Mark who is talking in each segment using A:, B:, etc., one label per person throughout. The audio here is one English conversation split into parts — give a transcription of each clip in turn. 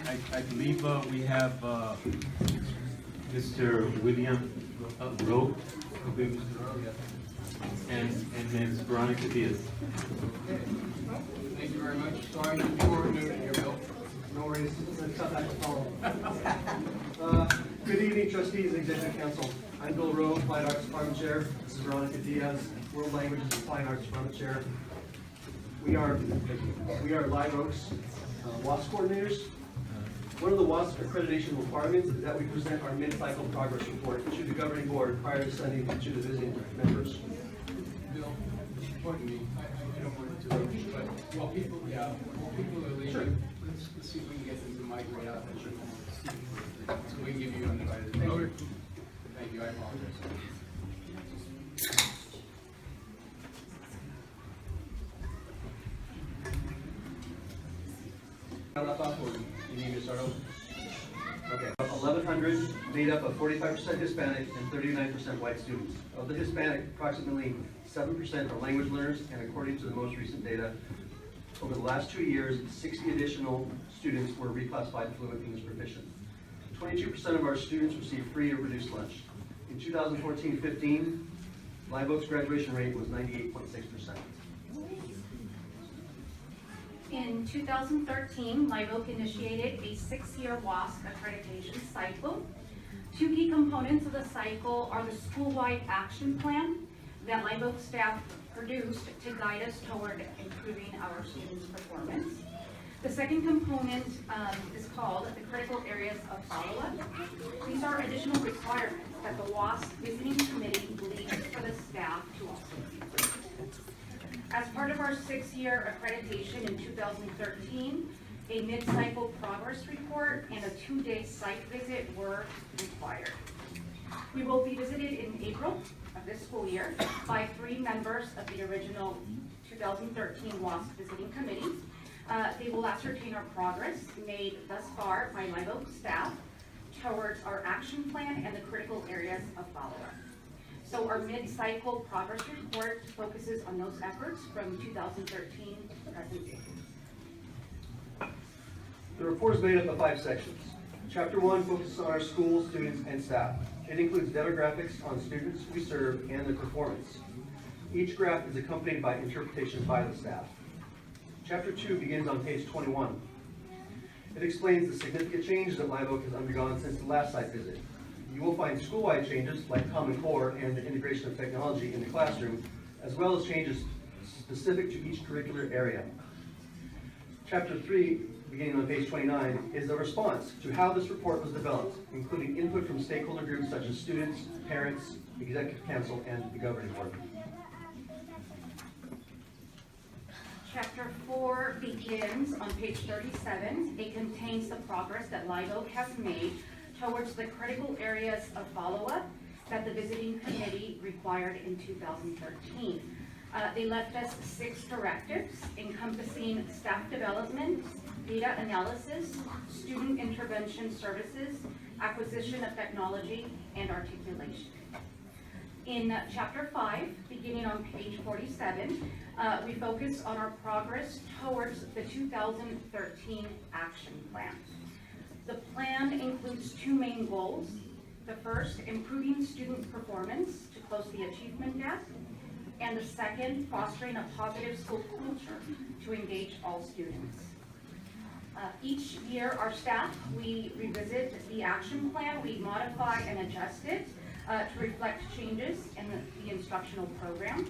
A: I believe we have Mr. William Rowe and Ms. Veronica Diaz.
B: Thank you very much. Sorry for noting your bill.
C: No worries, it's a tough act to follow. Good evening, trustees and executive council. I'm Bill Rowe, Applied Arts Department Chair. This is Veronica Diaz, World Languages Applied Arts Department Chair. We are Live Oak's WASP coordinators. One of the WASP accreditation requirements is that we present our mid-cycle progress report to the governing board prior to sending it to the visiting members.
B: Bill, pardon me, I don't want to interrupt, but while people are leaving,
C: Sure.
B: let's see if we can get them to migrate out. So we can give you undivided attention. Thank you, I apologize.
C: You need me to start over? Okay, 1,100 made up of 45% Hispanic and 39% white students. Of the Hispanic, approximately 7% are language learners, and according to the most recent data, over the last 2 years, 60 additional students were reclassified to fluent English proficient. 22% of our students receive free or reduced lunch. In 2014-15, Live Oak's graduation rate was 98.6%.
D: In 2013, Live Oak initiated a 6-year WASP accreditation cycle. Two key components of the cycle are the school-wide action plan that Live Oak staff produced to guide us toward improving our students' performance. The second component is called the critical areas of follow-up. These are additional requirements that the WASP visiting committee believes for the staff to also complete. As part of our 6-year accreditation in 2013, a mid-cycle progress report and a 2-day site visit were required. We will be visited in April of this school year by 3 members of the original 2013 WASP visiting committee. They will ascertain our progress made thus far by Live Oak staff towards our action plan and the critical areas of follow-up. So our mid-cycle progress report focuses on those efforts from 2013 to present day.
C: The report is made up of 5 sections. Chapter 1 focuses on our school, students, and staff. It includes demographics on students we serve and their performance. Each graph is accompanied by interpretation by the staff. Chapter 2 begins on page 21. It explains the significant changes that Live Oak has undergone since the last site visit. You will find school-wide changes like Common Core and the integration of technology in the classroom, as well as changes specific to each curricular area. Chapter 3, beginning on page 29, is a response to how this report was developed, including input from stakeholder groups such as students, parents, executive council, and the governing board.
D: Chapter 4 begins on page 37. It contains the progress that Live Oak has made towards the critical areas of follow-up that the visiting committee required in 2013. They left us 6 directives encompassing staff development, data analysis, student intervention services, acquisition of technology, and articulation. In chapter 5, beginning on page 47, we focus on our progress towards the 2013 action plan. The plan includes 2 main goals. The first, improving student performance to close the achievement gap, and the second, fostering a positive school culture to engage all students. Each year, our staff, we revisit the action plan, we modify and adjust it to reflect changes in the instructional program.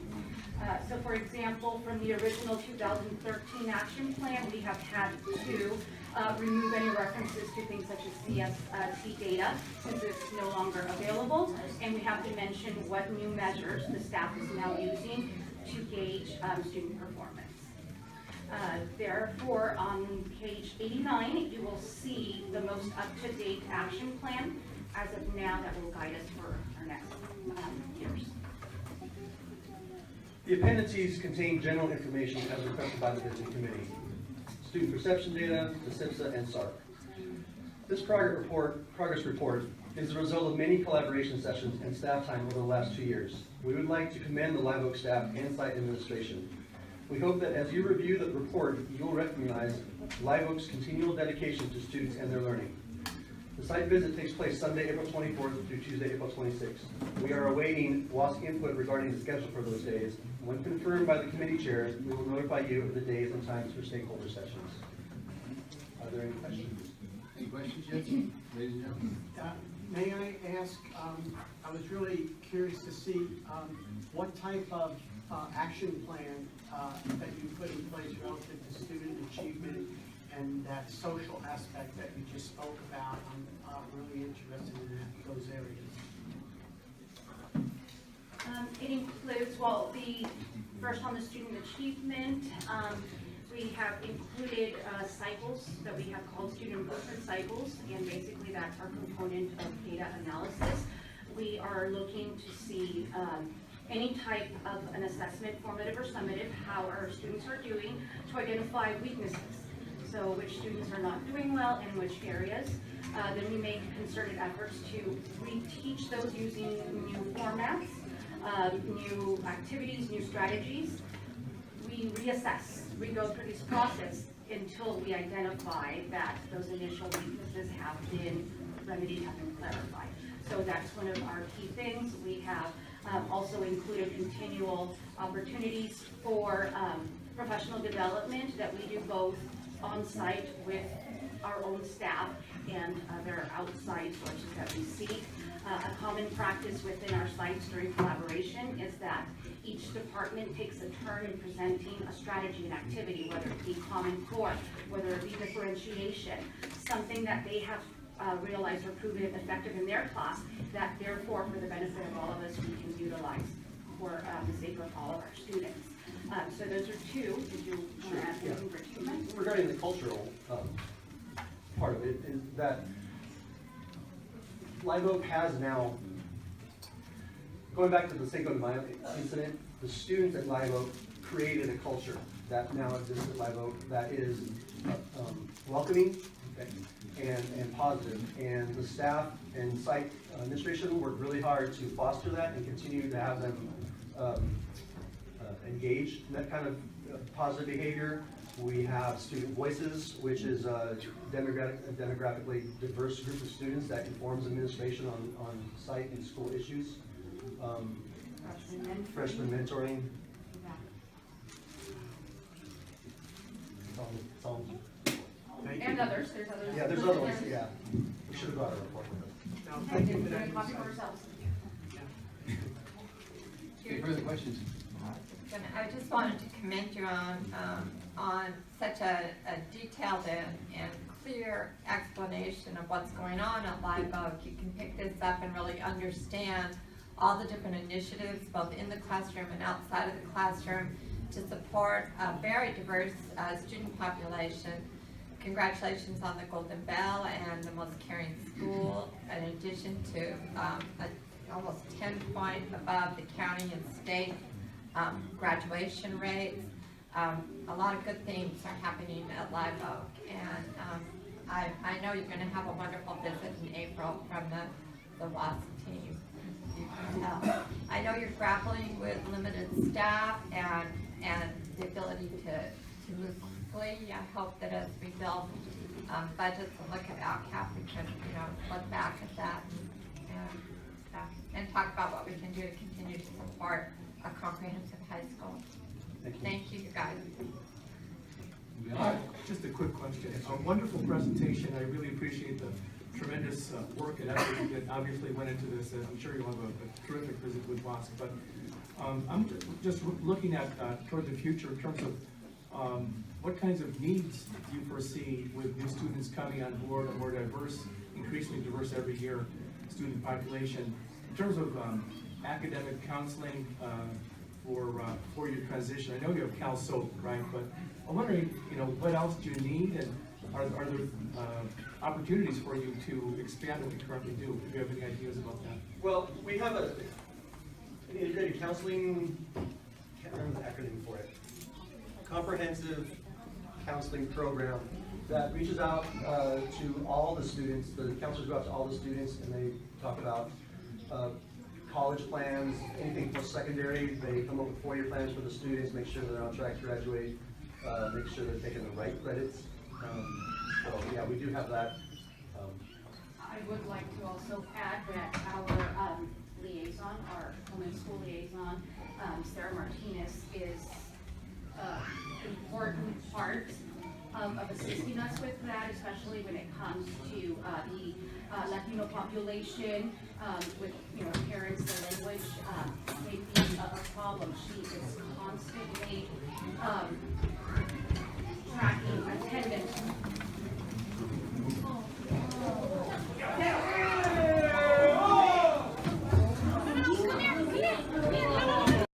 D: So for example, from the original 2013 action plan, we have had to remove any references to things such as CST data, since it's no longer available, and we have to mention what new measures the staff is now using to gauge student performance. Therefore, on page 89, you will see the most up-to-date action plan as of now that will guide us for our next years.
C: The appendices contain general information as requested by the visiting committee. Student perception data, the SIPSA, and SARC. This progress report is the result of many collaboration sessions and staff time over the last 2 years. We would like to commend the Live Oak staff and site administration. We hope that as you review the report, you will recognize Live Oak's continual dedication to students and their learning. The site visit takes place Sunday, April 24th through Tuesday, April 26th. We are awaiting WASC input regarding the schedule for those days. When confirmed by the committee chairs, we will notify you of the days and times for stakeholder sessions. Are there any questions?
B: Any questions, Jensen? Ladies and gentlemen?
E: May I ask, I was really curious to see what type of action plan that you put in place relative to student achievement and that social aspect that you just spoke about. I'm really interested in those areas.
D: It includes, well, first on the student achievement, we have included cycles that we have called student improvement cycles, and basically that's our component of data analysis. We are looking to see any type of an assessment, formative or summative, how our students are doing, to identify weaknesses. So which students are not doing well and in which areas. Then we make concerted efforts to reteach those using new formats, new activities, new strategies. We reassess, we go through this process until we identify that those initial weaknesses have been remedied, have been clarified. So that's one of our key things. We have also included continual opportunities for professional development that we do both on-site with our own staff and other outside sources that we seek. A common practice within our sites during collaboration is that each department takes a turn in presenting a strategy and activity, whether it be common core, whether it be differentiation, something that they have realized or proven effective in their class, that therefore for the benefit of all of us we can utilize for the sake of all of our students. So those are two. Did you want to add anything for achievement?
C: Regarding the cultural part of it, is that Live Oak has now, going back to the Cinco de Mayo incident, the students at Live Oak created a culture that now exists at Live Oak that is welcoming and positive. And the staff and site administration work really hard to foster that and continue to have them engaged in that kind of positive behavior. We have student voices, which is a demographically diverse group of students that informs administration on site and school issues. Freshman mentoring.
D: And others. There's others.
C: Yeah, there's other ones. Yeah, we should have brought a report with us.
E: No, thank you for
D: We're
E: that.
D: doing a copy for ourselves.
B: Any further questions?
F: I just wanted to commend you on such a detailed and clear explanation of what's going on at Live Oak. You can pick this up and really understand all the different initiatives, both in the classroom and outside of the classroom, to support a very diverse student population. Congratulations on the Golden Bell and the Most Caring School, in addition to almost 10 points above the county and state graduation rates. A lot of good things are happening at Live Oak, and I know you're going to have a wonderful visit in April from the WASC team. You can tell. I know you're grappling with limited staff and the ability to move quickly. I hope that as we build budgets and look at outcap, we can look back at that and talk about what we can do to continue to support a comprehensive high school. Thank you, guys.
G: Just a quick question. It's a wonderful presentation. I really appreciate the tremendous work and effort that obviously went into this. I'm sure you'll have a terrific visit with WASC. But I'm just looking at toward the future in terms of what kinds of needs do you foresee with new students coming on board, a more diverse, increasingly diverse every year student population, in terms of academic counseling for your transition. I know you have CalSoap, right? But I'm wondering, what else do you need, and are there opportunities for you to expand what you currently do? Do you have any ideas about that?
C: Well, we have an integrated counseling, can't remember the acronym for it, comprehensive counseling program that reaches out to all the students. The counselors go out to all the students and they talk about college plans, anything post-secondary. They come up with 4-year plans for the students, make sure they're on track to graduate, make sure they're taking the right credits. So, yeah, we do have that.
D: I would like to also add that our liaison, our women's school liaison, Sarah Martinez, is an important part of assisting us with that, especially when it comes to the Latino population, with, you know, parents, the language, may be a problem. She is constantly tracking